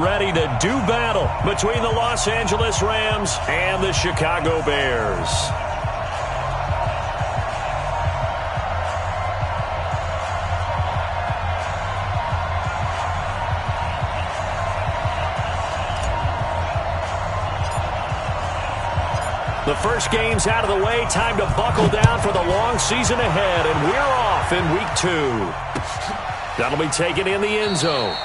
Ready to do battle between the Los Angeles Rams and the Chicago Bears. The first game's out of the way. Time to buckle down for the long season ahead, and we're off in week 2. That'll be taken in the end zone.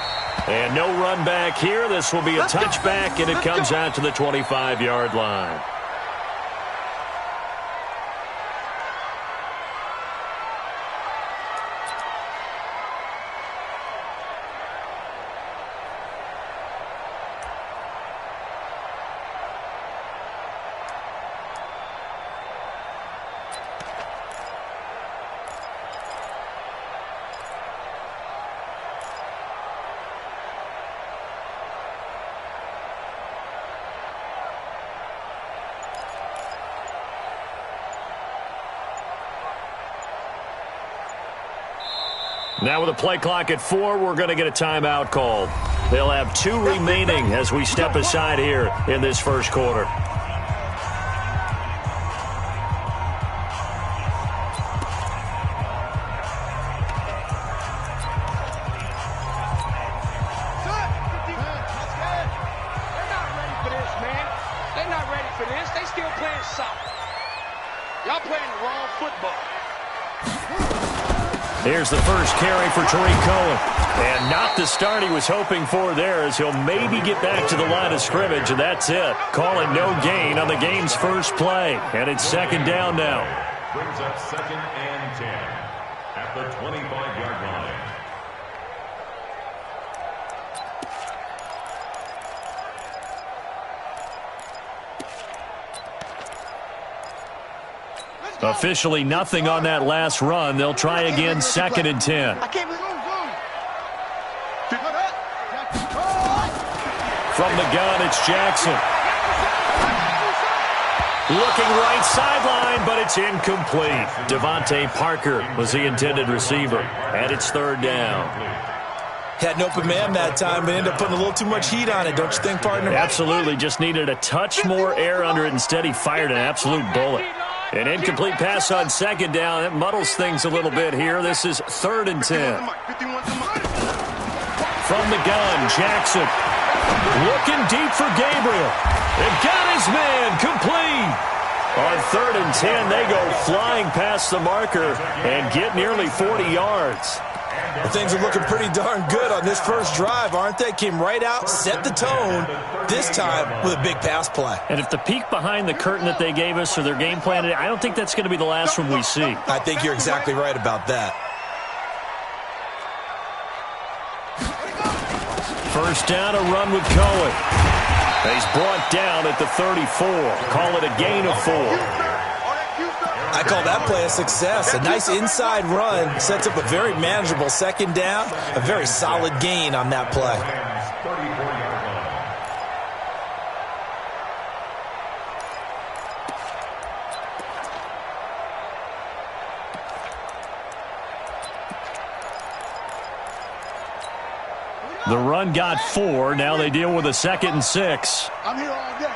And no run back here. This will be a touchback, and it comes out to the 25-yard line. Now with a play clock at 4, we're going to get a timeout called. They'll have 2 remaining as we step aside here in this first quarter. Here's the first carry for Tariq Cohen. And not the start he was hoping for there, as he'll maybe get back to the line of scrimmage, and that's it. Call it no gain on the game's first play. And it's second down now. Brings up 2nd and 10 at the 25-yard line. Officially nothing on that last run. They'll try again, 2nd and 10. From the gun, it's Jackson. Looking right sideline, but it's incomplete. Devontae Parker was the intended receiver, and it's 3rd down. Had an open man that time, but ended up putting a little too much heat on it, don't you think, partner? Absolutely. Just needed a touch more air under it. Instead, he fired an absolute bullet. An incomplete pass on 2nd down. It muddles things a little bit here. This is 3rd and 10. From the gun, Jackson. Looking deep for Gabriel. They've got his man complete. On 3rd and 10, they go flying past the marker and get nearly 40 yards. Well, things are looking pretty darn good on this first drive, aren't they? Came right out, set the tone, this time with a big pass play. And if the peek behind the curtain that they gave us or their game plan, I don't think that's going to be the last one we see. I think you're exactly right about that. First down, a run with Cohen. He's brought down at the 34. Call it a gain of 4. I call that play a success. A nice inside run sets up a very manageable 2nd down. A very solid gain on that play. The run got 4. Now they deal with a 2nd and 6. I'm here all day.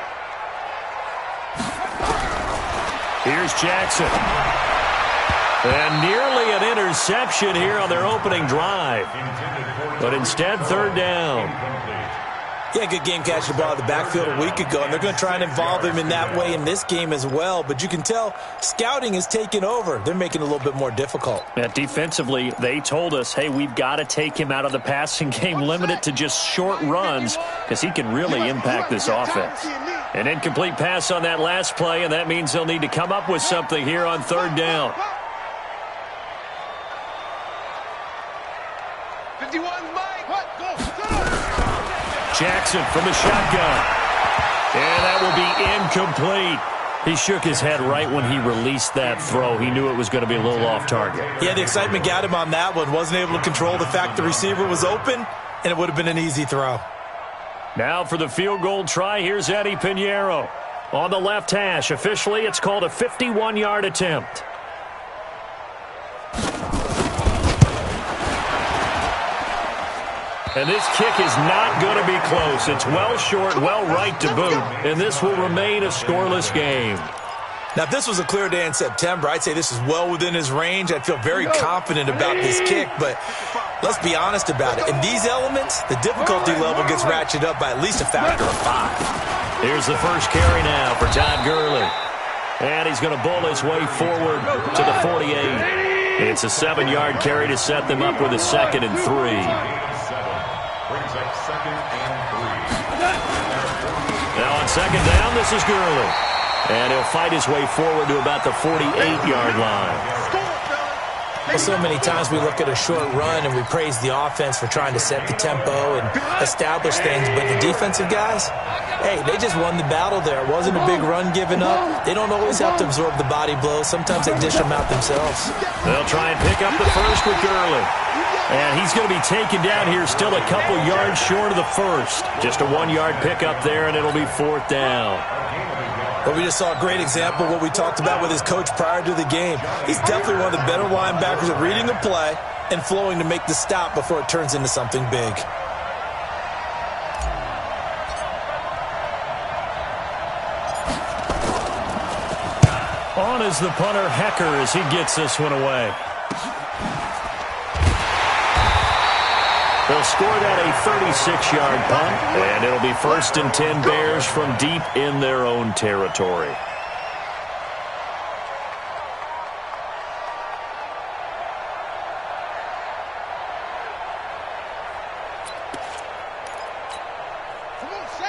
Here's Jackson. And nearly an interception here on their opening drive. But instead, 3rd down. Yeah, good game catching the ball in the backfield a week ago, and they're going to try and involve him in that way in this game as well. But you can tell scouting is taking over. They're making it a little bit more difficult. Yeah, defensively, they told us, hey, we've got to take him out of the passing game, limit it to just short runs, because he can really impact this offense. An incomplete pass on that last play, and that means they'll need to come up with something here on 3rd down. 51, Mike. Jackson from the shotgun. And that will be incomplete. He shook his head right when he released that throw. He knew it was going to be a little off target. Yeah, the excitement got him on that one. Wasn't able to control the fact the receiver was open, and it would have been an easy throw. Now for the field goal try, here's Eddie Pinheiro. On the left hash, officially it's called a 51-yard attempt. And this kick is not going to be close. It's well short, well right to boot, and this will remain a scoreless game. Now, if this was a clear day in September, I'd say this is well within his range. I'd feel very confident about this kick, but let's be honest about it. In these elements, the difficulty level gets ratcheted up by at least a factor of 5. Here's the first carry now for Todd Gurley. And he's going to bull his way forward to the 48. It's a 7-yard carry to set them up with a 2nd and 3. Now on 2nd down, this is Gurley. And he'll fight his way forward to about the 48-yard line. Well, so many times we look at a short run and we praise the offense for trying to set the tempo and establish things, but the defensive guys, hey, they just won the battle there. It wasn't a big run given up. They don't always have to absorb the body blows. Sometimes they dish them out themselves. They'll try and pick up the first with Gurley. And he's going to be taken down here still a couple yards short of the first. Just a 1-yard pickup there, and it'll be 4th down. But we just saw a great example of what we talked about with his coach prior to the game. He's definitely one of the better linebackers at reading a play and flowing to make the stop before it turns into something big. On is the punter, Hecker, as he gets this one away. They'll score that a 36-yard punt, and it'll be 1st and 10 Bears from deep in their own territory.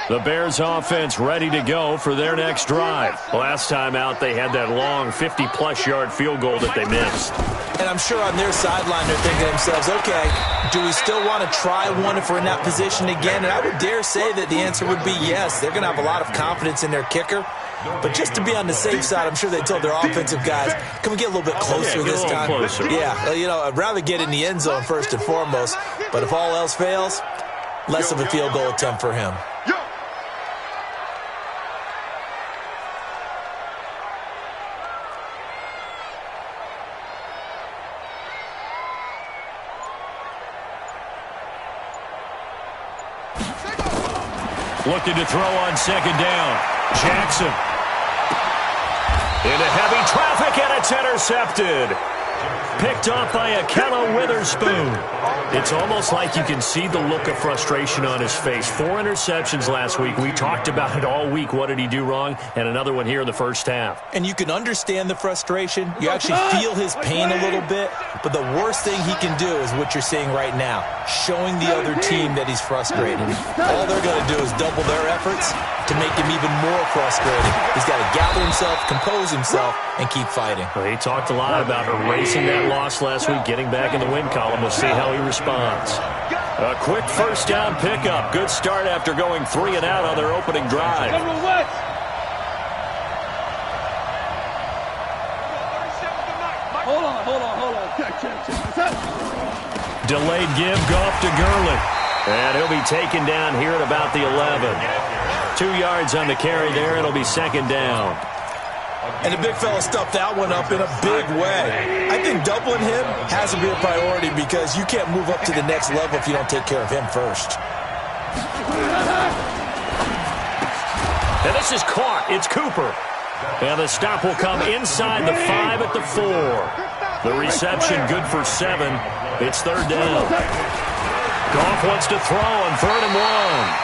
The Bears offense ready to go for their next drive. Last time out, they had that long 50-plus yard field goal that they missed. And I'm sure on their sideline they're thinking to themselves, okay, do we still want to try one if we're in that position again? And I would dare say that the answer would be yes. They're going to have a lot of confidence in their kicker. But just to be on the safe side, I'm sure they told their offensive guys, can we get a little bit closer this time? Closer. Yeah, you know, I'd rather get in the end zone first and foremost. But if all else fails, less of a field goal attempt for him. Looking to throw on 2nd down. Jackson. Into heavy traffic, and it's intercepted. Picked off by Akello Witherspoon. It's almost like you can see the look of frustration on his face. 4 interceptions last week. We talked about it all week. What did he do wrong? And another one here in the first half. And you can understand the frustration. You actually feel his pain a little bit. But the worst thing he can do is what you're seeing right now, showing the other team that he's frustrated. All they're going to do is double their efforts to make him even more frustrated. He's got to gather himself, compose himself, and keep fighting. Well, he talked a lot about erasing that loss last week, getting back in the win column. We'll see how he responds. A quick 1st down pickup. Good start after going 3 and out on their opening drive. Hold on. Delayed give, Goff to Gurley. And he'll be taken down here at about the 11. 2 yards on the carry there. It'll be 2nd down. And the big fella stuffed that one up in a big way. I think doubling him has to be a priority because you can't move up to the next level if you don't take care of him first. And this is caught. It's Cooper. And the stop will come inside the 5 at the 4. The reception good for 7. It's 3rd down. Goff wants to throw on 3rd and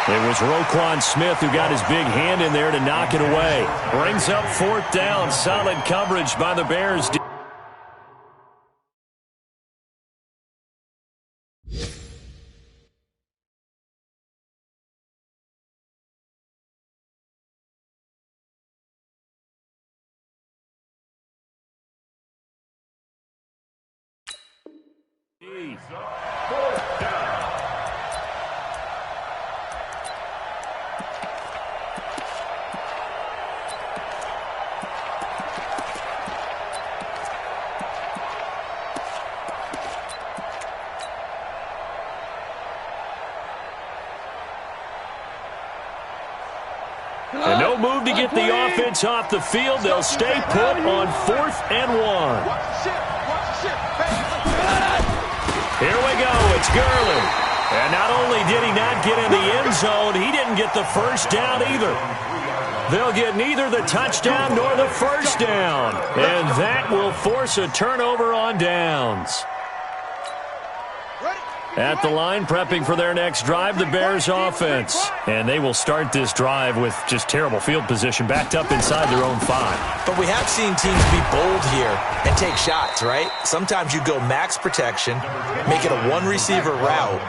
1. It was Roquan Smith who got his big hand in there to knock it away. Brings up 4th down. Solid coverage by the Bears. And no move to get the offense off the field. They'll stay put on 4th and 1. Here we go. It's Gurley. And not only did he not get in the end zone, he didn't get the first down either. They'll get neither the touchdown nor the first down. And that will force a turnover on downs. At the line, prepping for their next drive, the Bears offense. And they will start this drive with just terrible field position, backed up inside their own 5. But we have seen teams be bold here and take shots, right? Sometimes you go max protection, make it a one-receiver route,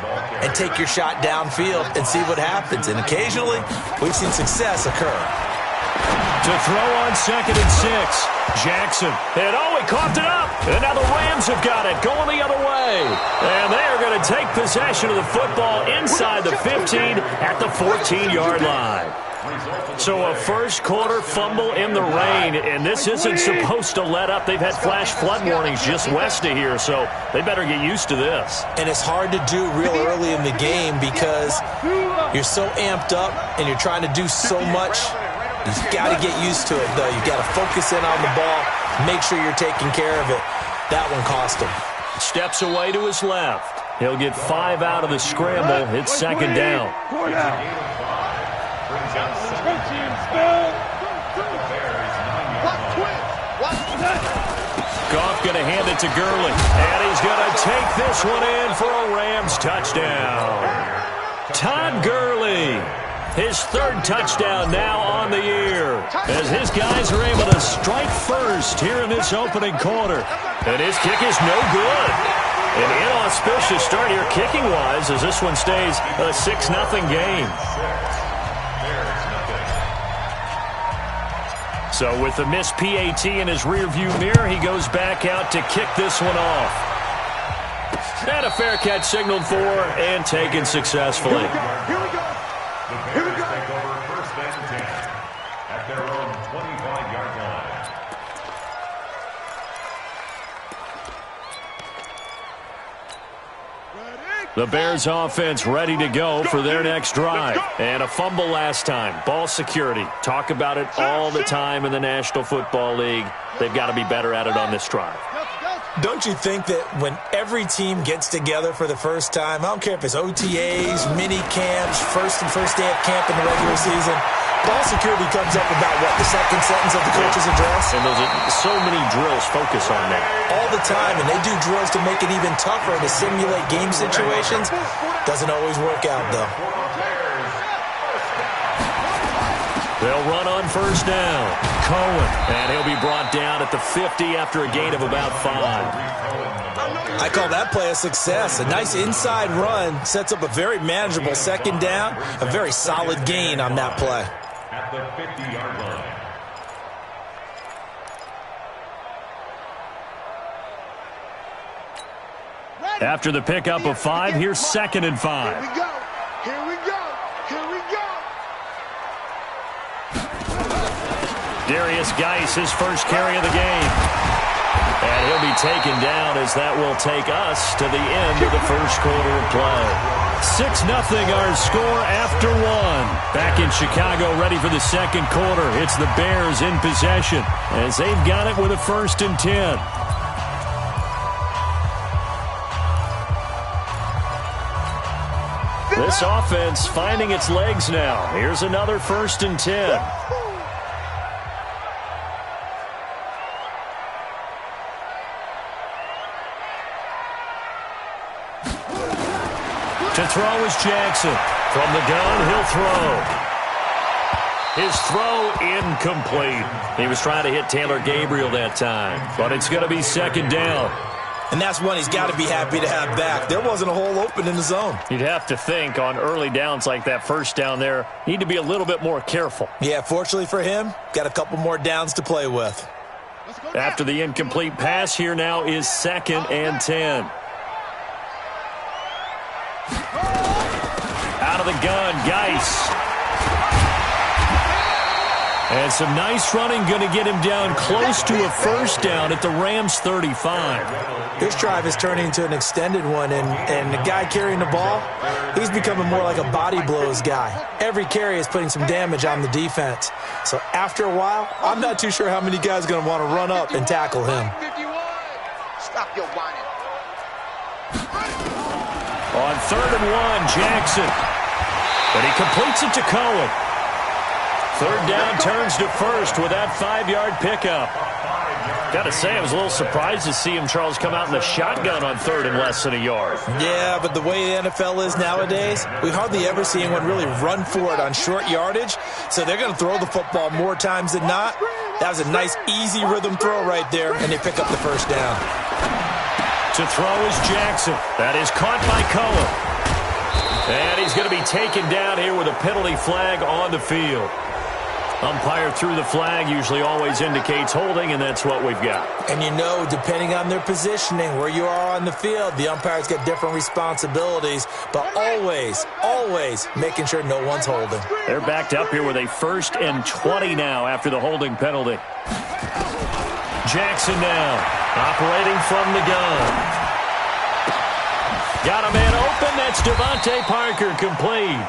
and take your shot downfield and see what happens. And occasionally, we've seen success occur. To throw on 2nd and 6. Jackson. And he coughed it up. And now the Rams have got it, going the other way. And they are going to take possession of the football inside the 15 at the 14-yard line. So a first-quarter fumble in the rain, and this isn't supposed to let up. They've had flash flood warnings just west of here, so they better get used to this. And it's hard to do real early in the game because you're so amped up and you're trying to do so much. You've got to get used to it, though. You've got to focus in on the ball, make sure you're taking care of it. That one cost him. Steps away to his left. He'll get 5 out of the scramble. It's 2nd down. Goff going to hand it to Gurley. And he's going to take this one in for a Rams touchdown. Todd Gurley. His 3rd touchdown now on the year as his guys are able to strike first here in this opening quarter. And his kick is no good. An inauspicious start here kicking-wise as this one stays a 6-0 game. So with the missed PAT in his rearview mirror, he goes back out to kick this one off. And a fair catch signaled for and taken successfully. Here we go. The Bears take over 1st and 10 at their own 25-yard line. The Bears offense ready to go for their next drive. And a fumble last time. Ball security. Talk about it all the time in the National Football League. They've got to be better at it on this drive. Don't you think that when every team gets together for the first time, I don't care if it's OTAs, mini camps, first day of camp in the regular season, ball security comes up about what, the second sentence of the coach's address? And those are so many drills focus on that. All the time, and they do drills to make it even tougher to simulate game situations. Doesn't always work out, though. They'll run on 1st down. Cohen, and he'll be brought down at the 50 after a gain of about 5. I call that play a success. A nice inside run sets up a very manageable 2nd down. A very solid gain on that play. At the 50-yard line. After the pickup of 5, here's 2nd and 5. Here we go. Here we go. Here we go. Darius Geis, his first carry of the game. And he'll be taken down as that will take us to the end of the first quarter of play. 6-0 our score after 1. Back in Chicago, ready for the 2nd quarter. It's the Bears in possession as they've got it with a 1st and 10. This offense finding its legs now. Here's another 1st and 10. To throw is Jackson. From the gun, he'll throw. His throw incomplete. He was trying to hit Taylor Gabriel that time, but it's going to be 2nd down. And that's one he's got to be happy to have back. There wasn't a hole open in the zone. You'd have to think on early downs like that 1st down there, need to be a little bit more careful. Yeah, fortunately for him, got a couple more downs to play with. After the incomplete pass, here now is 2nd and 10. Out of the gun, Geis. And some nice running, going to get him down close to a 1st down at the Rams 35. This drive is turning into an extended one, and the guy carrying the ball, he's becoming more like a body blows guy. Every carry is putting some damage on the defense. So after a while, I'm not too sure how many guys are going to want to run up and tackle him. Stop your whining. On 3rd and 1, Jackson. But he completes it to Cohen. 3rd down turns to 1st with that 5-yard pickup. Got to say, I was a little surprised to see him, Charles, come out in the shotgun on 3rd and less than a yard. Yeah, but the way the NFL is nowadays, we hardly ever see anyone really run for it on short yardage. So they're going to throw the football more times than not. That was a nice, easy rhythm throw right there, and they pick up the 1st down. To throw is Jackson. That is caught by Cohen. And he's going to be taken down here with a penalty flag on the field. Umpire threw the flag, usually always indicates holding, and that's what we've got. And you know, depending on their positioning, where you are on the field, the umpires get different responsibilities, but always, always making sure no one's holding. They're backed up here with a 1st and 20 now after the holding penalty. Jackson now, operating from the gun. Got a man open, that's Devontae Parker, complete.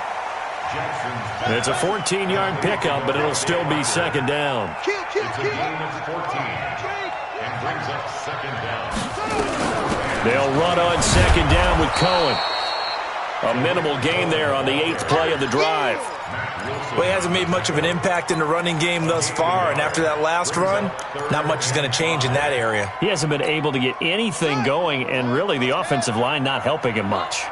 It's a 14-yard pickup, but it'll still be 2nd down. It's a gain of 14 and brings up 2nd down. They'll run on 2nd down with Cohen. A minimal gain there on the 8th play of the drive. Well, he hasn't made much of an impact in the running game thus far, and after that last run, not much is going to change in that area. He hasn't been able to get anything going, and really the offensive line not helping him much.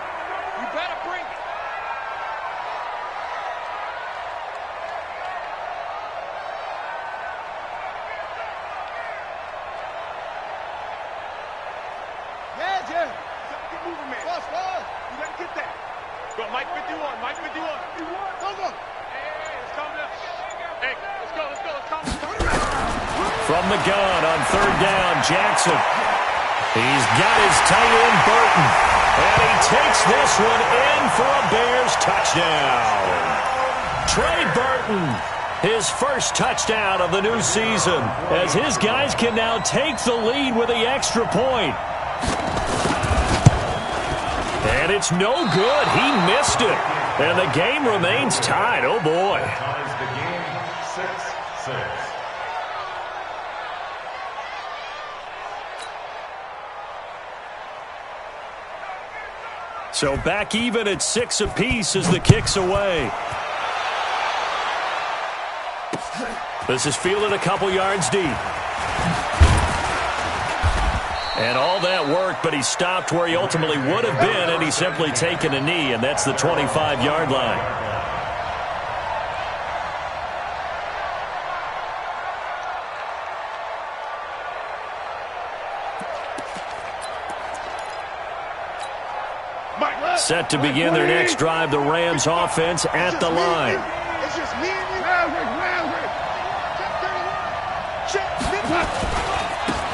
From the gun on 3rd down, Jackson. He's got his tight end, Burton. And he takes this one in for a Bears touchdown. Trey Burton, his 1st touchdown of the new season, as his guys can now take the lead with the extra point. And it's no good. He missed it. And the game remains tied. Oh, boy. Ties the game 6-6. So back even at 6 apiece as the kick's away. This is fielded a couple yards deep. And all that work, but he stopped where he ultimately would have been, and he's simply taken a knee, and that's the 25-yard line. Set to begin their next drive, the Rams offense at the line. It's just me and you.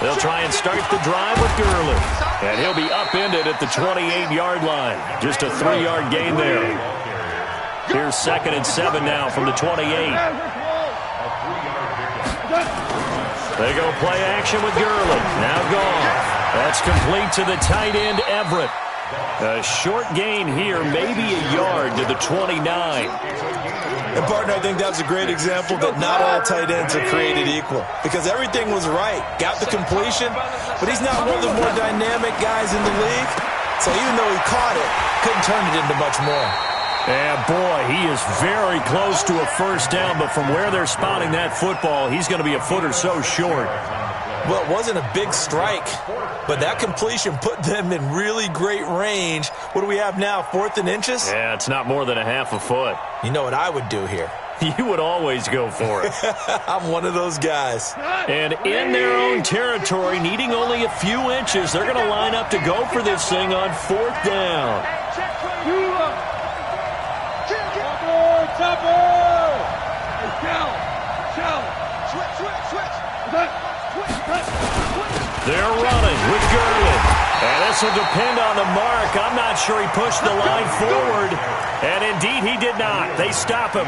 They'll try and start the drive with Gurley. And he'll be upended at the 28-yard line. Just a 3-yard gain there. Here's 2nd and 7 now from the 28. They go play action with Gurley. Now gone. That's complete to the tight end, Everett. A short gain here, maybe a yard to the 29. And, partner, I think that was a great example that not all tight ends are created equal. Because everything was right. Got the completion, but he's not one of the more dynamic guys in the league. So even though he caught it, couldn't turn it into much more. Yeah, boy, he is very close to a 1st down, but from where they're spotting that football, he's going to be a foot or so short. Well, it wasn't a big strike, but that completion put them in really great range. What do we have now, 4th and inches? Yeah, it's not more than a half a foot. You know what I would do here? You would always go for it. I'm one of those guys. And in their own territory, needing only a few inches, they're going to line up to go for this thing on 4th down. They're running with Gurley. And this will depend on the mark. I'm not sure he pushed the line forward. And indeed, he did not. They stop him.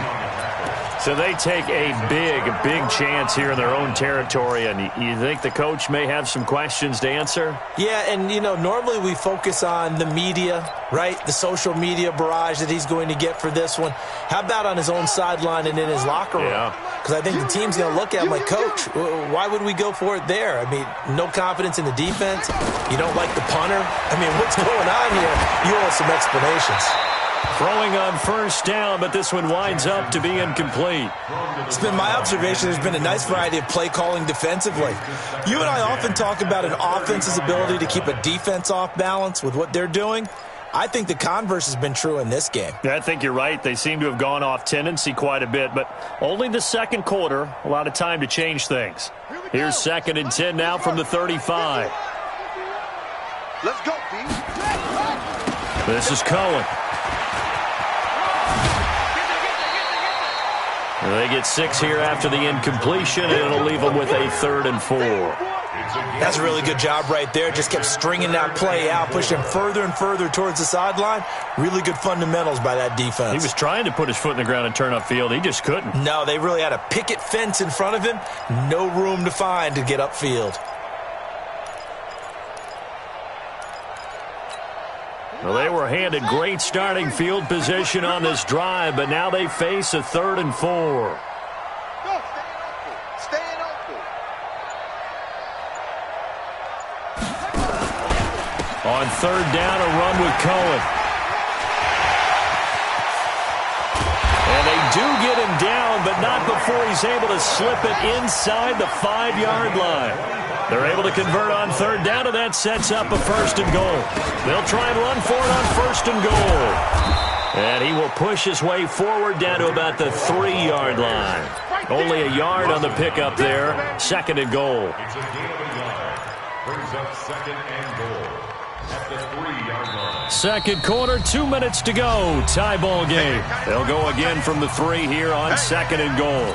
So they take a big chance here in their own territory. And you think the coach may have some questions to answer? Yeah, and, you know, normally we focus on the media, right? The social media barrage that he's going to get for this one. How about on his own sideline and in his locker room? Yeah. because I think the team's going to look at him like, Coach, why would we go for it there? I mean, no confidence in the defense. You don't like the punter. I mean, what's going on here? You owe us some explanations. Throwing on first down, but this one winds up to be incomplete. It's been my observation there's been a nice variety of play calling defensively. You and I often talk about an offense's ability to keep a defense off balance with what they're doing. I think the converse has been true in this game. Yeah, I think you're right. They seem to have gone off tendency quite a bit, but only the second quarter, a lot of time to change things. Here's 2nd and 10 now from the 35. Let's go, B. This is Cohen. They get 6 here after the incompletion, and it'll leave them with a 3rd and 4. That's a really good job right there. Just kept stringing that play out, pushing him further and further towards the sideline. Really good fundamentals by that defense. He was trying to put his foot in the ground and turn upfield. He just couldn't. No, they really had a picket fence in front of him. No room to find to get upfield. Well, they were handed great starting field position on this drive, but now they face a 3rd and 4. Staying open. On 3rd down, a run with Cohen. And they do get him down, but not before he's able to slip it inside the 5-yard line. They're able to convert on 3rd down, and that sets up a 1st and goal. They'll try and run for it on 1st and goal. And he will push his way forward down to about the 3-yard line. Only a yard on the pickup there. 2nd and goal. It's a gain of a yard. Brings up 2nd and goal at the 3-yard line. Second quarter, 2 minutes to go. Tie ball game. They'll go again from the 3 here on 2nd and goal.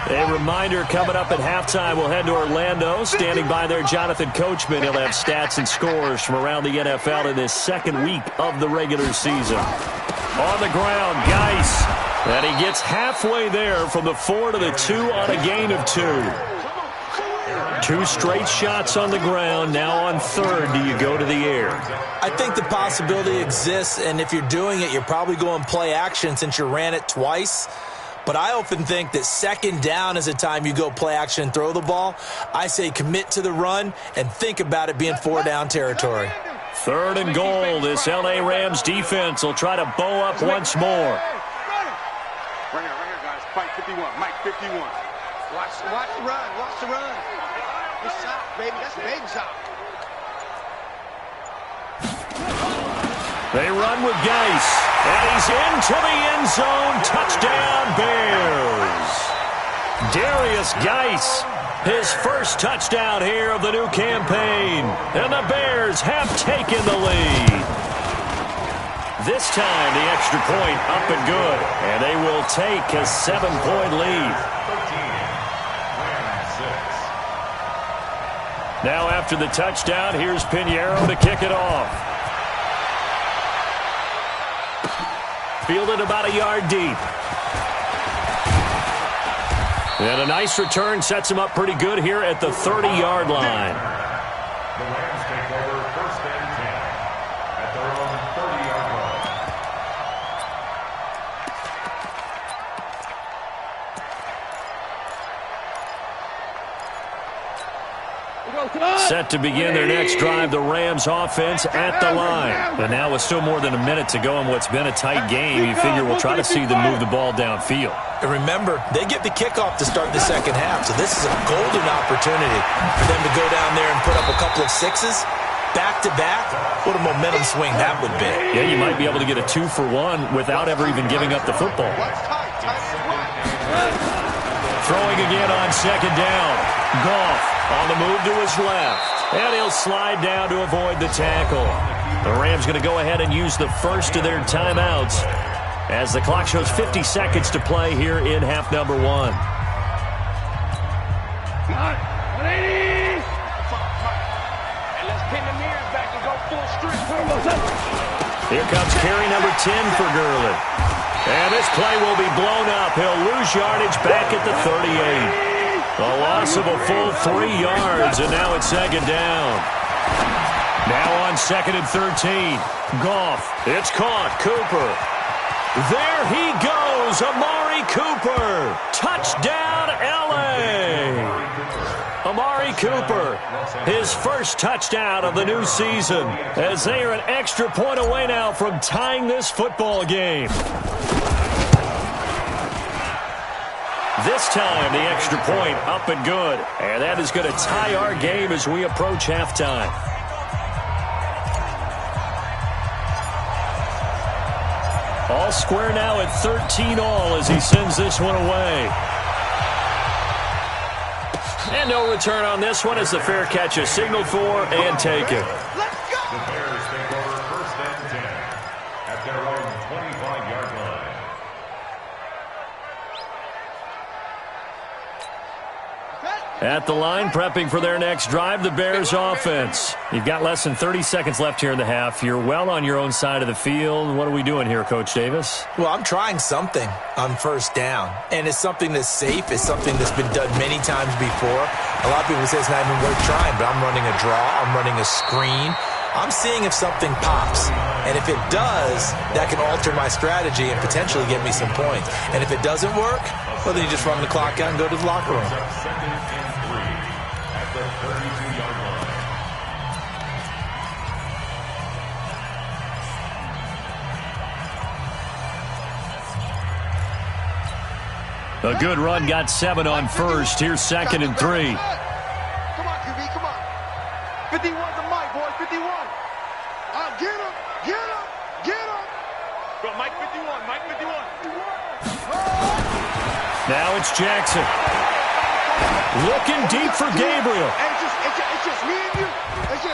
A reminder, coming up at halftime, we'll head to Orlando. Standing by there, Jonathan Coachman. He'll have stats and scores from around the NFL in this 2nd week of the regular season. On the ground, Geis. And he gets halfway there from the 4 to the 2 on a gain of 2. 2 straight shots on the ground. Now on 3rd, do you go to the air? I think the possibility exists, and if you're doing it, you're probably going play action since you ran it twice. But I often think that 2nd down is a time you go play action and throw the ball. I say commit to the run and think about it being 4-down territory. 3rd and goal. This L.A. Rams defense will try to bow up once more. Right here, guys. Fight 51. Mike 51. Watch the run. Watch the run. Good shot, baby. That's a big shot. They run with Geis, and he's into the end zone. Touchdown, Bears. Darius Geis, his first touchdown here of the new campaign, and the Bears have taken the lead. This time, the extra point up and good, and they will take a 7-point lead. 13, Now after the touchdown, here's Pinheiro to kick it off. Fielded about a yard deep. And a nice return sets him up pretty good here at the 30-yard line. The Rams take over 1st and 10 at their own 30-yard line. Set to begin their next drive, the Rams offense at the line. And now with still more than a minute to go in what's been a tight game, you figure we'll try to see them move the ball downfield. And remember, they get the kickoff to start the 2nd half, so this is a golden opportunity for them to go down there and put up a couple of 6s. Back-to-back, what a momentum swing that would be. Yeah, you might be able to get a 2-for-1 without ever even giving up the football. Throwing again on 2nd down. Goff on the move to his left. And he'll slide down to avoid the tackle. The Rams going to go ahead and use the first of their timeouts as the clock shows 50 seconds to play here in half number 1. 180. And let's pin the mirrors back and go full strip. Here comes carry number 10 for Gurley. And this play will be blown up. He'll lose yardage back at the 38. A loss of a full 3 yards, and now it's 2nd down. Now on 2nd and 13. Goff. It's caught. Cooper. There he goes, Amari Cooper. Touchdown, L.A. Amari Cooper, his first touchdown of the new season, as they are an extra point away now from tying this football game. This time, the extra point up and good. And that is going to tie our game as we approach halftime. All square now at 13-all as he sends this one away. And no return on this one as the fair catch is signaled for and taken. Let's go! The Bears take over first and 10 at their own 25-yard line. At the line, prepping for their next drive, the Bears offense. You've got less than 30 seconds left here in the half. You're well on your own side of the field. What are we doing here, Coach Davis? Well, I'm trying something on first down, and it's something that's safe. It's something that's been done many times before. A lot of people say it's not even worth trying, but I'm running a draw. I'm running a screen. I'm seeing if something pops, and if it does, that can alter my strategy and potentially get me some points. And if it doesn't work, well, then you just run the clock out and go to the locker room. A good run, got 7 on first. Here's 2nd and 3. Come on, QB, come on. 51's a Mike, boy, 51. Get him, get him, get him. Go, Mike 51, Mike 51. Now it's Jackson. Looking deep for Gabriel. It's just me and you.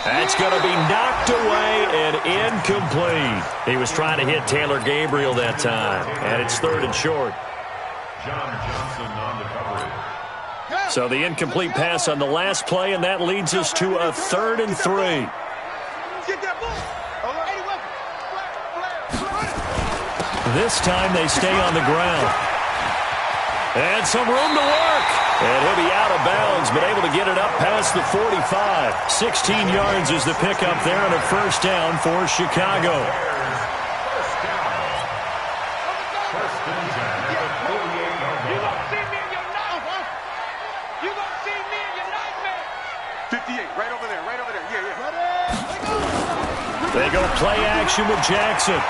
That's going to be knocked away and incomplete. He was trying to hit Taylor Gabriel that time, and it's 3rd and short. John Johnson on the coverage. So the incomplete pass on the last play, and that leads us to a 3rd and 3. Get that ball. This time they stay on the ground. And some room to work. And he'll be out of bounds, but able to get it up past the 45. 16 yards is the pickup there, and a first down for Chicago. They go play action with Jackson.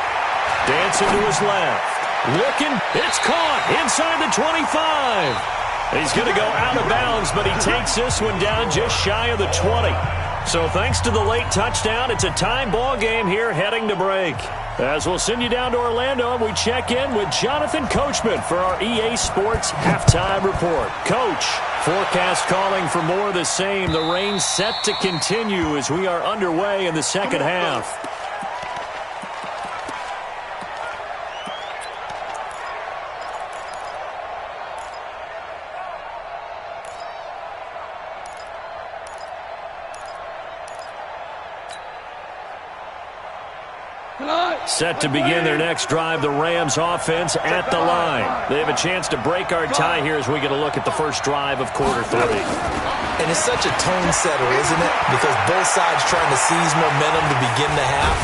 Dancing to his left. Looking. It's caught inside the 25. He's going to go out of bounds, but he takes this one down just shy of the 20. So thanks to the late touchdown, it's a time ball game here heading to break. As we'll send you down to Orlando, and we check in with Jonathan Coachman for our EA Sports Halftime Report. Coach, forecast calling for more of the same. The rain set to continue as we are underway in the second half. Set to begin their next drive, the Rams offense at the line. They have a chance to break our tie here as we get a look at the first drive of quarter 3. And it's such a tone setter, isn't it? Because both sides trying to seize momentum to begin the half.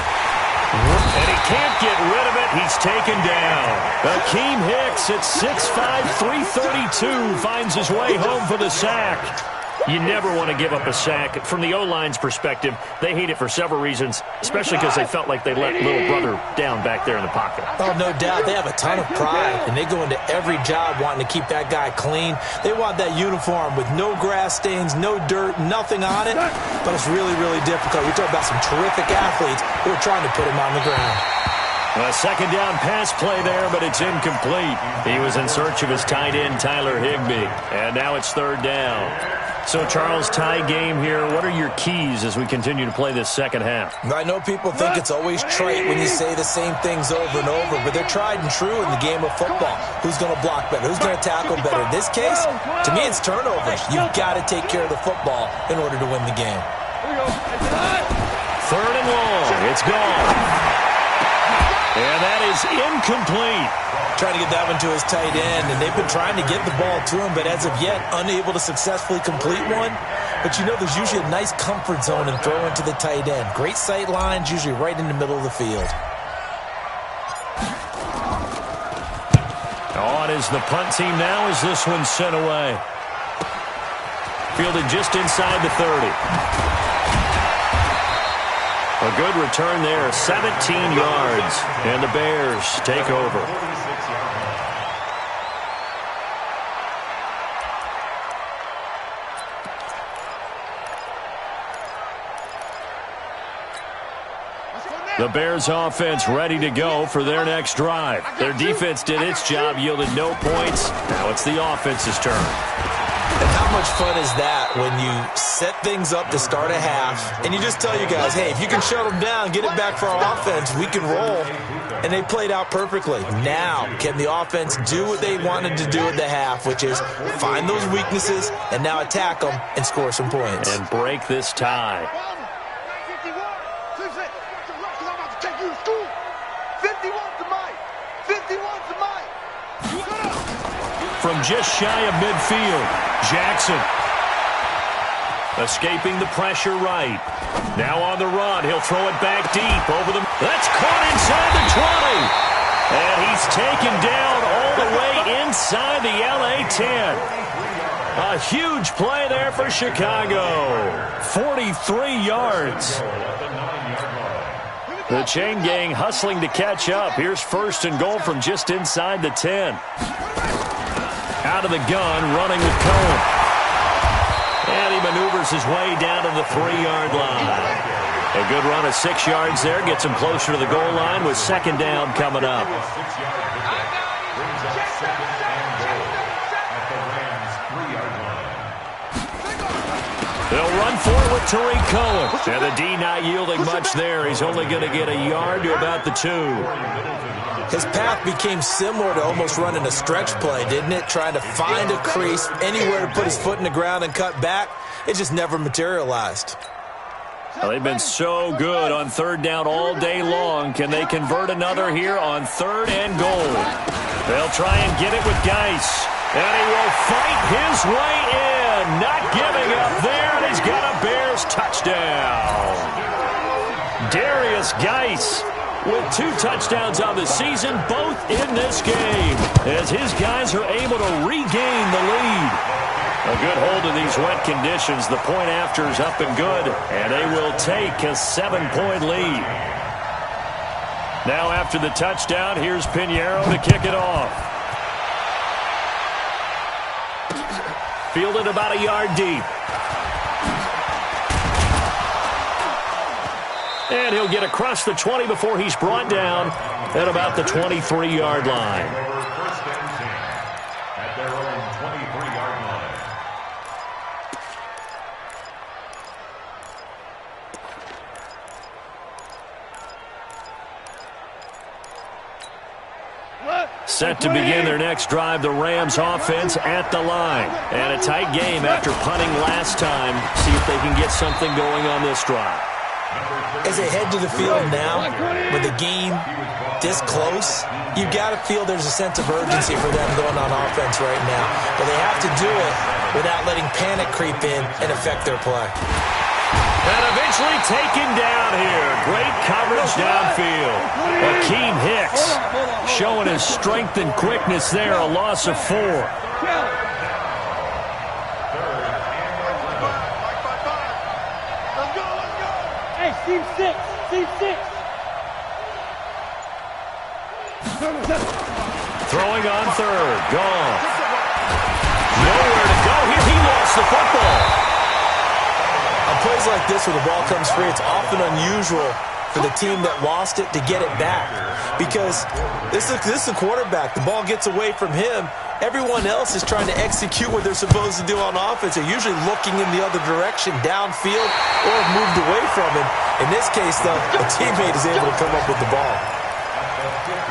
And he can't get rid of it. He's taken down. Akeem Hicks at 6'5", 332 finds his way home for the sack. You never want to give up a sack. From the O-line's perspective, they hate it for several reasons, especially because they felt like they let little brother down back there in the pocket. Oh, no doubt. They have a ton of pride, and they go into every job wanting to keep that guy clean. They want that uniform with no grass stains, no dirt, nothing on it. But it's really, really difficult. We talk about some terrific athletes who are trying to put him on the ground. A second down pass play there, but it's incomplete. He was in search of his tight end, Tyler Higbee. And now it's 3rd down. So, Charles, tie game here. What are your keys as we continue to play this second half? I know people think it's always trite when you say the same things over and over, but they're tried and true in the game of football. Who's going to block better? Who's going to tackle better? In this case, to me, it's turnovers. You've got to take care of the football in order to win the game. 3rd and long. It's gone. And that is incomplete. Trying to get that one to his tight end, and they've been trying to get the ball to him, but as of yet, unable to successfully complete one. But you know, there's usually a nice comfort zone in throwing to the tight end. Great sight lines, usually right in the middle of the field. is the punt team now as this one's sent away. Fielded just inside the 30. A good return there, 17 yards, and the Bears take over. The Bears offense ready to go for their next drive. Their defense did its job, yielded no points. Now it's the offense's turn. And how much fun is that when you set things up to start a half and you just tell you guys, hey, if you can shut them down, get it back for our offense, we can roll. And they played out perfectly. Now, can the offense do what they wanted to do at the half, which is find those weaknesses and now attack them and score some points. And break this tie. 51 to Mike. 51 to Mike. From just shy of midfield, Jackson. Escaping the pressure right. Now on the run. He'll throw it back deep over the... That's caught inside the 20. And he's taken down all the way inside the LA 10. A huge play there for Chicago. 43 yards. The chain gang hustling to catch up. Here's first and goal from just inside the 10. Out of the gun, running with Cohen. And he maneuvers his way down to the 3-yard line. A good run of 6 yards there. Gets him closer to the goal line with second down coming up. They'll run forward with Tariq Cohen. And the D not yielding much there. He's only going to get a yard to about the 2. His path became similar to almost running a stretch play, didn't it? Trying to find a crease, anywhere to put his foot in the ground and cut back. It just never materialized. Well, they've been so good on third down all day long. Can they convert another here on 3rd and goal? They'll try and get it with Geis. And he will fight his way in. Not giving up there, and he's got a Bears touchdown. Darius Geis with 2 touchdowns on the season, both in this game, as his guys are able to regain the lead. A good hold of these wet conditions. The point after is up and good, and they will take a 7-point lead. Now after the touchdown, here's Pinheiro to kick it off. Fielded about a yard deep. And he'll get across the 20 before he's brought down at about the 23-yard line. First and 10 at their own 23-yard line. Set to begin their next drive, the Rams offense at the line. And a tight game after punting last time. See if they can get something going on this drive. As they head to the field now, with the game this close, you got to feel there's a sense of urgency for them going on offense right now. But they have to do it without letting panic creep in and affect their play. And eventually taken down here. Great coverage downfield. Akeem Hicks showing his strength and quickness there. A loss of 4. Hey, Steve 6. Steve 6. Throwing on 3rd. Gone. Nowhere to go here. He lost the football. On plays like this where the ball comes free, it's often unusual for the team that lost it to get it back. Because this is the quarterback. The ball gets away from him. Everyone else is trying to execute what they're supposed to do on offense. They're usually looking in the other direction, downfield, or have moved away from him. In this case, though, a teammate is able to come up with the ball.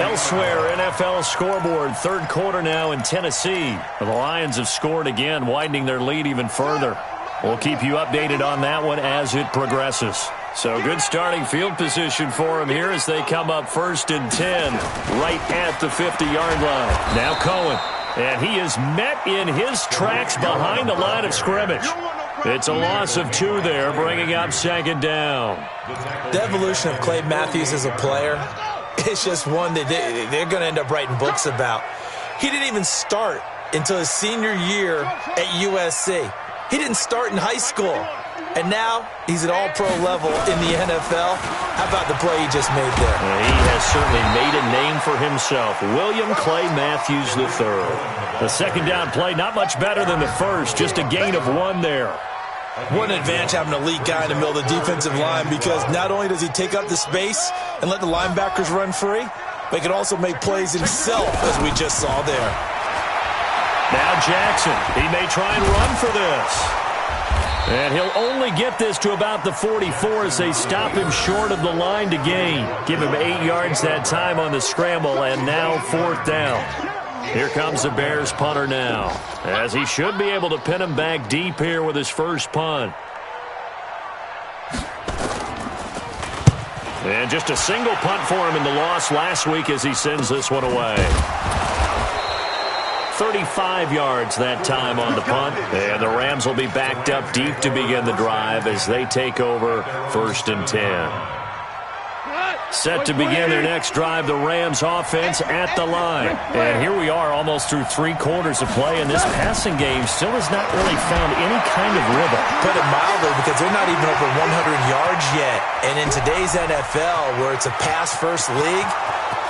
Elsewhere, NFL scoreboard, 3rd quarter now in Tennessee. The Lions have scored again, widening their lead even further. We'll keep you updated on that one as it progresses. So good starting field position for them here as they come up 1st and 10 right at the 50-yard line. Now Cohen, and he is met in his tracks behind the line of scrimmage. It's a loss of 2 there, bringing up 2nd down. The evolution of Clay Matthews as a player, it's just one that they're going to end up writing books about. He didn't even start until his senior year at USC. He didn't start in high school. And now he's at all-pro level in the NFL. How about the play he just made there? Well, he has certainly made a name for himself. William Clay Matthews III. The second down play, not much better than the first. Just a gain of 1 there. What an advantage having an elite guy in the middle of the defensive line, because not only does he take up the space and let the linebackers run free, but he can also make plays himself, as we just saw there. Now Jackson. He may try and run for this. And he'll only get this to about the 44 as they stop him short of the line to gain. Give him 8 yards that time on the scramble, and now 4th down. Here comes the Bears punter now, as he should be able to pin him back deep here with his first punt. And just a single punt for him in the loss last week as he sends this one away. 35 yards that time on the punt, and the Rams will be backed up deep to begin the drive as they take over 1st and 10. Set to begin their next drive, the Rams offense at the line. And here we are almost through 3 quarters of play, and this passing game still has not really found any kind of rhythm. Put it mildly, because they're not even over 100 yards yet. And in today's NFL, where it's a pass-first league,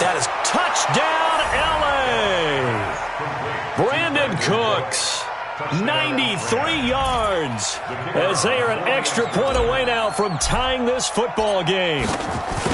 that is touchdown, L.A. Brandon Cooks, 93 yards, as they are an extra point away now from tying this football game.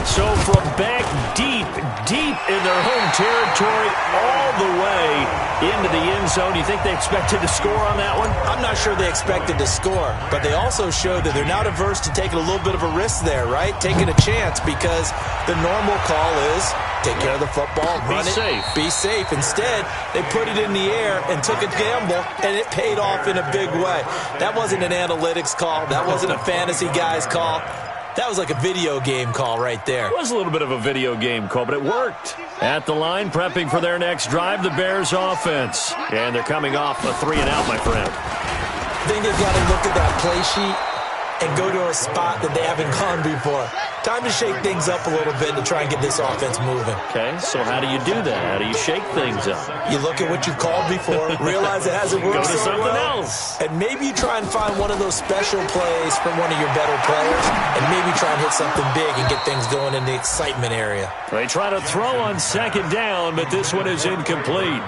So from back deep in their home territory, all the way into the end zone. Do you think they expected to score on that one? I'm not sure they expected to score, but they also showed that they're not averse to taking a little bit of a risk there, right? Taking a chance, because the normal call is take care of the football, run it, be safe. Instead, they put it in the air and took a gamble, and it paid off in a big way. That wasn't an analytics call. That wasn't a fantasy guy's call. That was like a video game call right there. It was a little bit of a video game call, but it worked. At the line, prepping for their next drive, the Bears offense. And they're coming off a 3-and-out, my friend. I think they've got to look at that play sheet and go to a spot that they haven't gone before. Time to shake things up a little bit to try and get this offense moving. Okay, so how do you do that? How do you shake things up? You look at what you've called before, realize it hasn't worked Go to so something well, else. and maybe you try and find one of those special plays from one of your better players, and maybe try and hit something big and get things going in the excitement area. They try to throw on 2nd down, but this one is incomplete.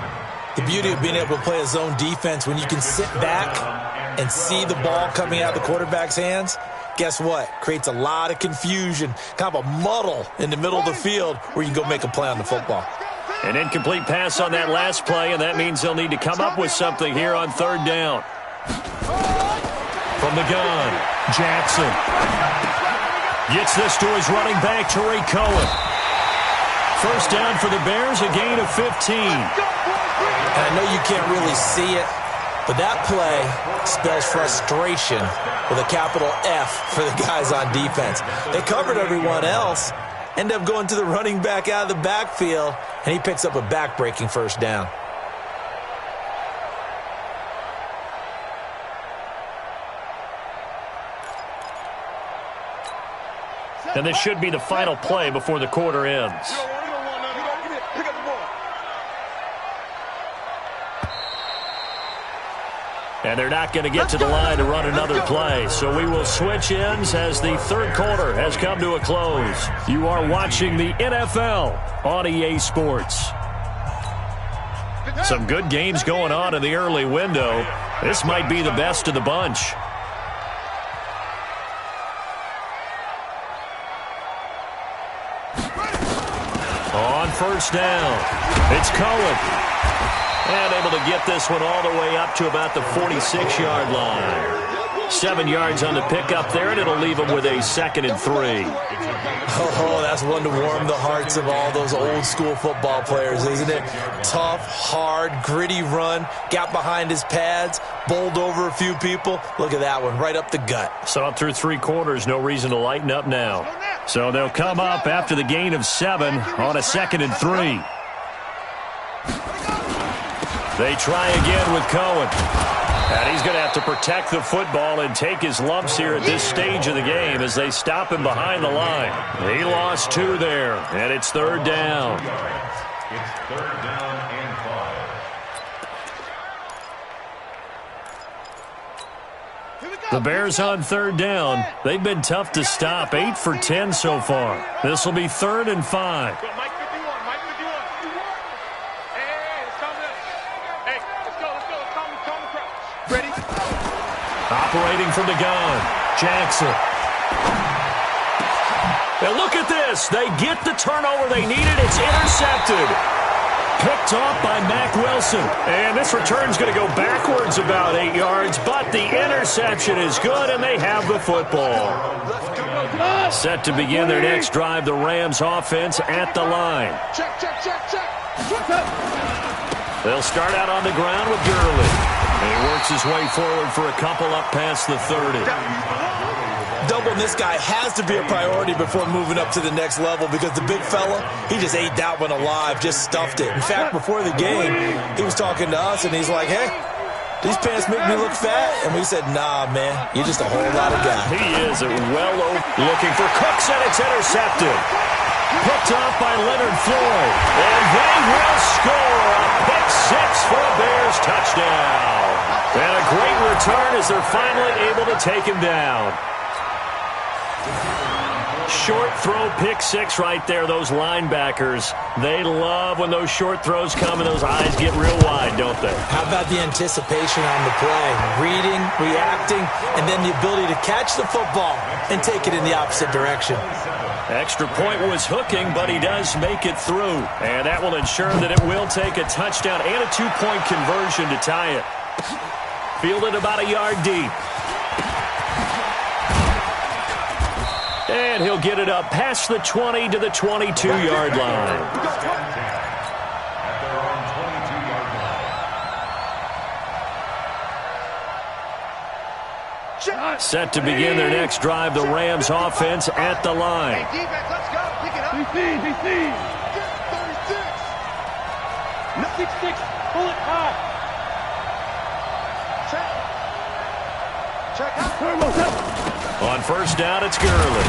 The beauty of being able to play a zone defense, when you can sit back and see the ball coming out of the quarterback's hands, guess what? Creates a lot of confusion, kind of a muddle in the middle of the field where you can go make a play on the football. An incomplete pass on that last play, and that means they'll need to come up with something here on 3rd down. From the gun, Jackson gets this to his running back, Tariq Cohen. 1st down for the Bears, a gain of 15. And I know you can't really see it, but that play spells frustration with a capital F for the guys on defense. They covered everyone else, end up going to the running back out of the backfield, and he picks up a back-breaking 1st down. And this should be the final play before the quarter ends. And they're not going to get to the line to run another play. So we will switch ends as the 3rd quarter has come to a close. You are watching the NFL on EA Sports. Some good games going on in the early window. This might be the best of the bunch. On 1st down, it's Cohen. And able to get this one all the way up to about the 46-yard line. 7 yards on the pickup there, and it'll leave them with a 2nd and 3. Oh, that's one to warm the hearts of all those old-school football players, isn't it? Tough, hard, gritty run, got behind his pads, bowled over a few people. Look at that one, right up the gut. So up through 3 quarters, no reason to lighten up now. So they'll come up after the gain of 7 on a 2nd and 3. They try again with Cohen. And he's going to have to protect the football and take his lumps here at this stage of the game as they stop him behind the line. He lost 2 there, and it's 3rd down. It's 3rd down and 5. The Bears on third down. They've been tough to stop. 8 for 10 so far. This will be 3rd and 5. Mike 51, Mike 51. Hey, let's calm down. Hey, let's go. Calm the crowd. Ready? Operating from the gun, Jackson. Now look at this. They get the turnover they needed. It's intercepted. Picked off by Mack Wilson. And this return's going to go backwards about 8 yards, but the interception is good, and they have the football. Set to begin their next drive, the Rams offense at the line. Check. They'll start out on the ground with Gurley. And he works his way forward for a couple up past the 30. Doubling this guy has to be a priority before moving up to the next level because the big fella, he just ate that one alive, just stuffed it. In fact, before the game, he was talking to us, and he's like, hey, these pants make me look fat. And we said, nah, man, you're just a whole lot of guy. He is well over. Looking for Cooks, and it's intercepted. Picked off by Leonard Floyd. And they will score a pick six for a Bears touchdown. And a great return as they're finally able to take him down. Short throw, pick six right there. Those linebackers, they love when those short throws come and those eyes get real wide, don't they? How about the anticipation on the play? Reading, reacting, and then the ability to catch the football and take it in the opposite direction. Extra point was hooking, but he does make it through. And that will ensure that it will take a touchdown and a 2-point conversion to tie it. Fielded about a yard deep. And he'll get it up past the 20 to the 22-yard line. Set to begin their next drive, the Rams offense at the line. Hey, defense, let's go. Pick it up. BC. 36. 6-6. Pull it high. Check out. On first down, it's Gurley.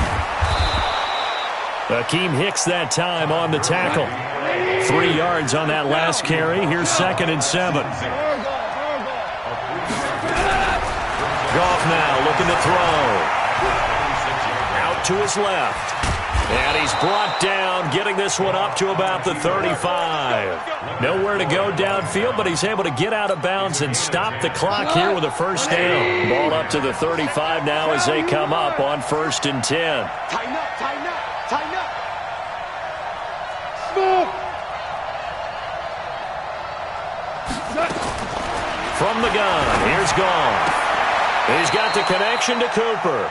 Akeem Hicks that time on the tackle. 3 yards on that last carry. Here's 2nd and 7. Goff now looking to throw. Out to his left. And he's brought down, getting this one up to about the 35. Nowhere to go downfield, but he's able to get out of bounds and stop the clock here with a first down. Ball up to the 35 now as they come up on 1st and 10. Tighten up. Smoke. From the gun, here's Goff. He's got the connection to Cooper.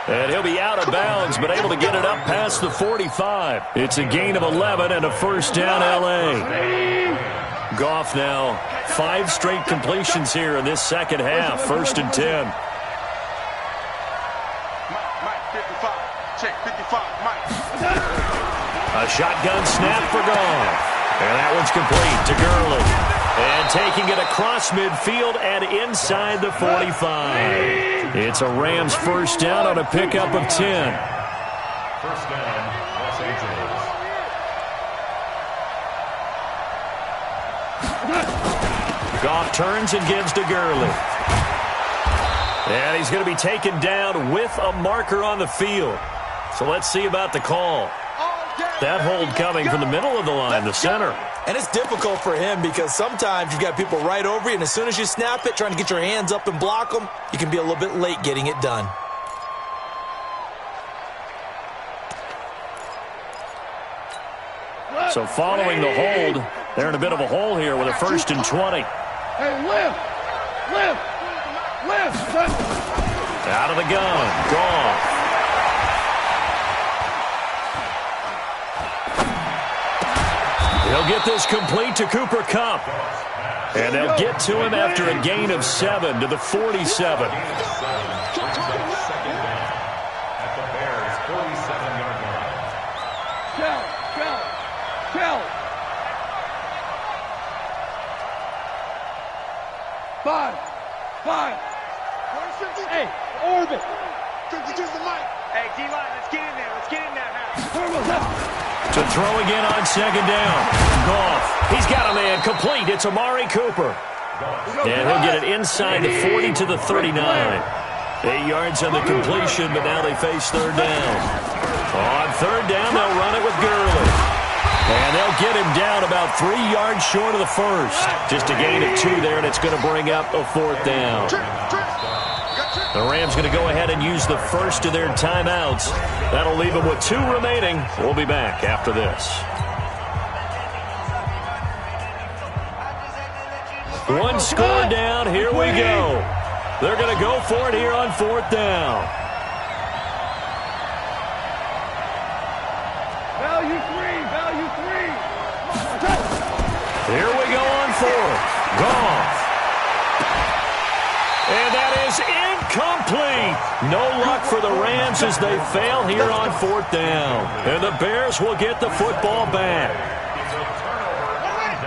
And he'll be out of bounds, but able to get it up past the 45. It's a gain of 11 and a first down, L.A. Goff now, 5 straight completions here in this second half. 1st and 10. Mike, 55. Check, 55. Mike. A shotgun snap for Goff. And that one's complete to Gurley. And taking it across midfield and inside the 45. It's a Rams first down on a pickup of 10. First down, Los Angeles. Goff turns and gives to Gurley. And he's going to be taken down with a marker on the field. So let's see about the call. That hold coming from the middle of the line, the center. And it's difficult for him because sometimes you've got people right over you, and as soon as you snap it, trying to get your hands up and block them, you can be a little bit late getting it done. So following the hold, they're in a bit of a hole here with a 1st and 20. Hey, lift. Out of the gun, Goff. He'll get this complete to Cooper Kupp. And they'll get to him after a gain of 7 to the 47. At the Bears' 47-yard line. Count. 5. Hey, orbit. 52's the mic. Hey, D-line, let's get in there. To throw again on 2nd down. Goff. He's got a man complete. It's Amari Cooper. And he'll get it inside the 40 to the 39. 8 yards on the completion, but now they face third down. On third down, they'll run it with Gurley. And they'll get him down about 3 yards short of the first. Just a gain of 2 there, and it's going to bring up a fourth down. The Rams going to go ahead and use the first of their timeouts. That'll leave them with 2 remaining. We'll be back after this. One score down. Here we go. They're going to go for it here on fourth down. Value 3. Here we go on fourth. Goff. And that is incomplete. No luck for the Rams as they fail here on fourth down. And the Bears will get the football back.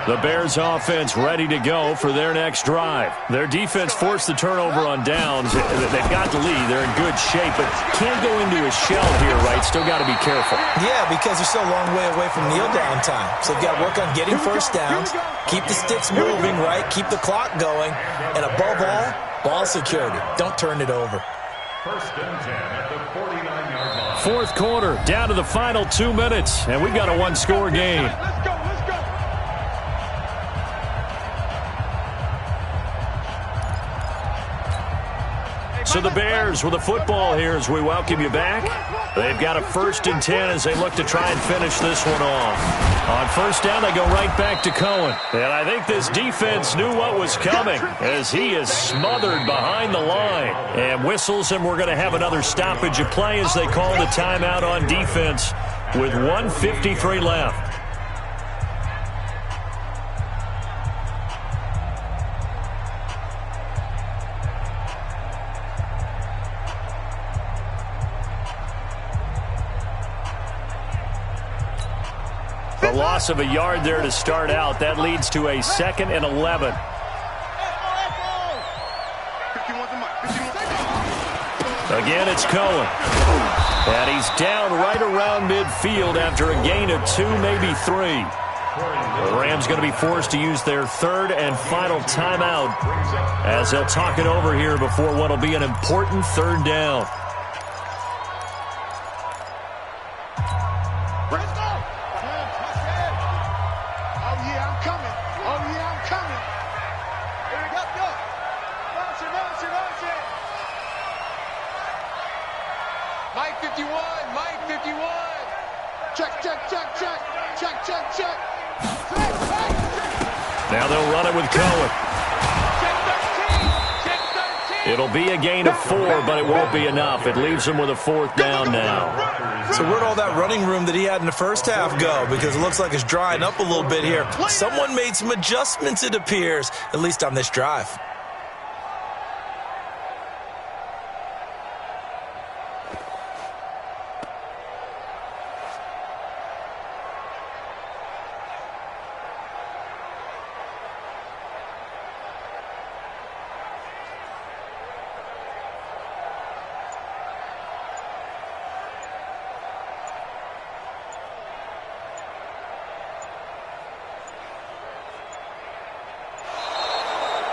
The Bears offense ready to go for their next drive. Their defense forced the turnover on downs. They've got the lead. They're in good shape, but can't go into a shell here, right? Still got to be careful. Yeah, because they're still a long way away from kneel down time. So they've got to work on getting first downs, keep the sticks moving, right? Keep the clock going, and above all, ball security. Don't turn it over. First and 10 at the 49-yard line. Fourth quarter, down to the final 2 minutes, and we've got a one-score game. Let's go. So the Bears with the football here as we welcome you back. They've got a 1st and 10 as they look to try and finish this one off. On first down, they go right back to Cohen. And I think this defense knew what was coming as he is smothered behind the line. And whistles, and we're going to have another stoppage of play as they call the timeout on defense with 1:53 left. A loss of a yard there to start out. That leads to a 2nd and 11. Again, it's Cohen. And he's down right around midfield after a gain of 2, maybe 3. The Rams going to be forced to use their 3rd and final timeout as they'll talk it over here before what will be an important 3rd down. Now they'll run it with Cohen. It'll be a gain of 4, but it won't be enough. It leaves him with a 4th down now. So where'd all that running room that he had in the first half go? Because it looks like it's drying up a little bit here. Someone made some adjustments, it appears, at least on this drive.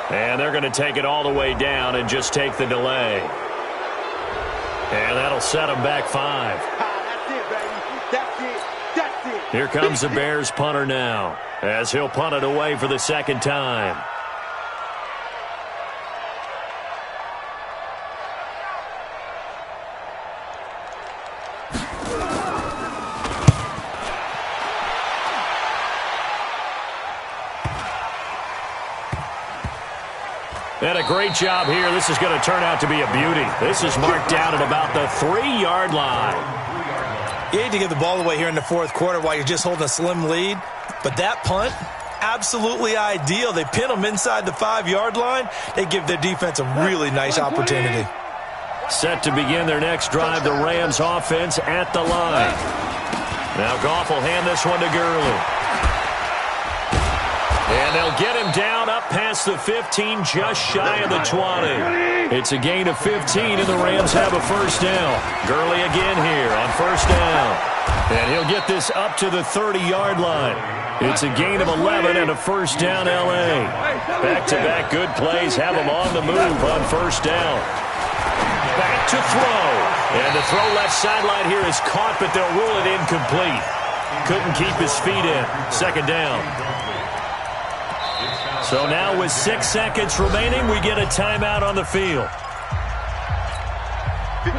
And they're going to take it all the way down and just take the delay. And that'll set them back 5. That's it, baby. That's it. Here comes the Bears punter now as he'll punt it away for the 2nd time. And a great job here. This is going to turn out to be a beauty. This is marked down at about the 3-yard line. You hate to give the ball away here in the fourth quarter while you're just holding a slim lead, but that punt, absolutely ideal. They pin them inside the 5-yard line. They give their defense a really nice opportunity. Set to begin their next drive, the Rams offense at the line. Now Goff will hand this one to Gurley. And they'll get him down up past the 15, just shy of the 20. It's a gain of 15, and the Rams have a 1st down. Gurley again here on 1st down. And he'll get this up to the 30-yard line. It's a gain of 11 and a 1st down L.A. Back-to-back good plays have them on the move on 1st down. back to throw. And the throw left sideline here is caught, but they'll rule it incomplete. Couldn't keep his feet in. Second down. So now with 6 seconds remaining, we get a timeout on the field.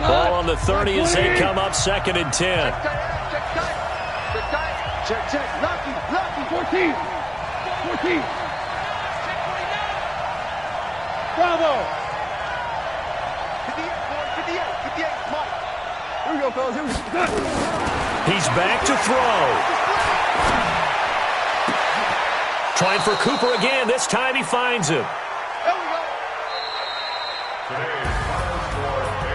Ball on the 30 as they come up 2nd and 10. Check. Lucky. 14. Bravo. 58, Mike. Here we go, fellas. He's back to throw. Trying for Cooper again. This time he finds him.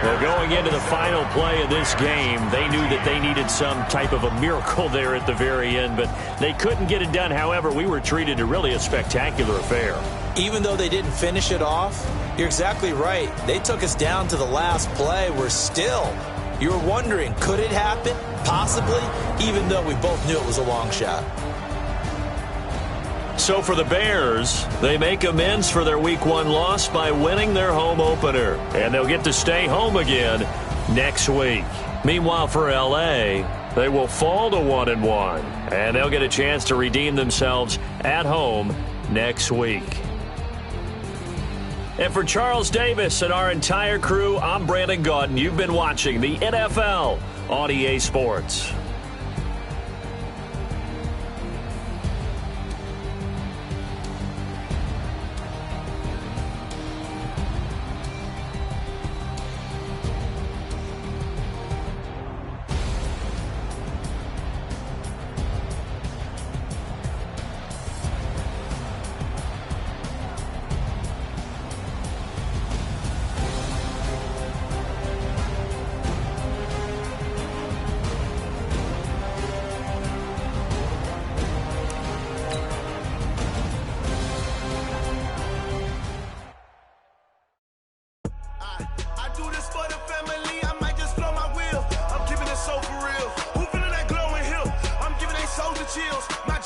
Well, going into the final play of this game, they knew that they needed some type of a miracle there at the very end, but they couldn't get it done. However, we were treated to really a spectacular affair. Even though they didn't finish it off, you're exactly right. They took us down to the last play. You were wondering, could it happen? Possibly, even though we both knew it was a long shot. So for the Bears, they make amends for their Week 1 loss by winning their home opener. And they'll get to stay home again next week. Meanwhile, for L.A., they will fall to 1-1. And they'll get a chance to redeem themselves at home next week. And for Charles Davis and our entire crew, I'm Brandon Gaudin. You've been watching the NFL on EA Sports. Chills. My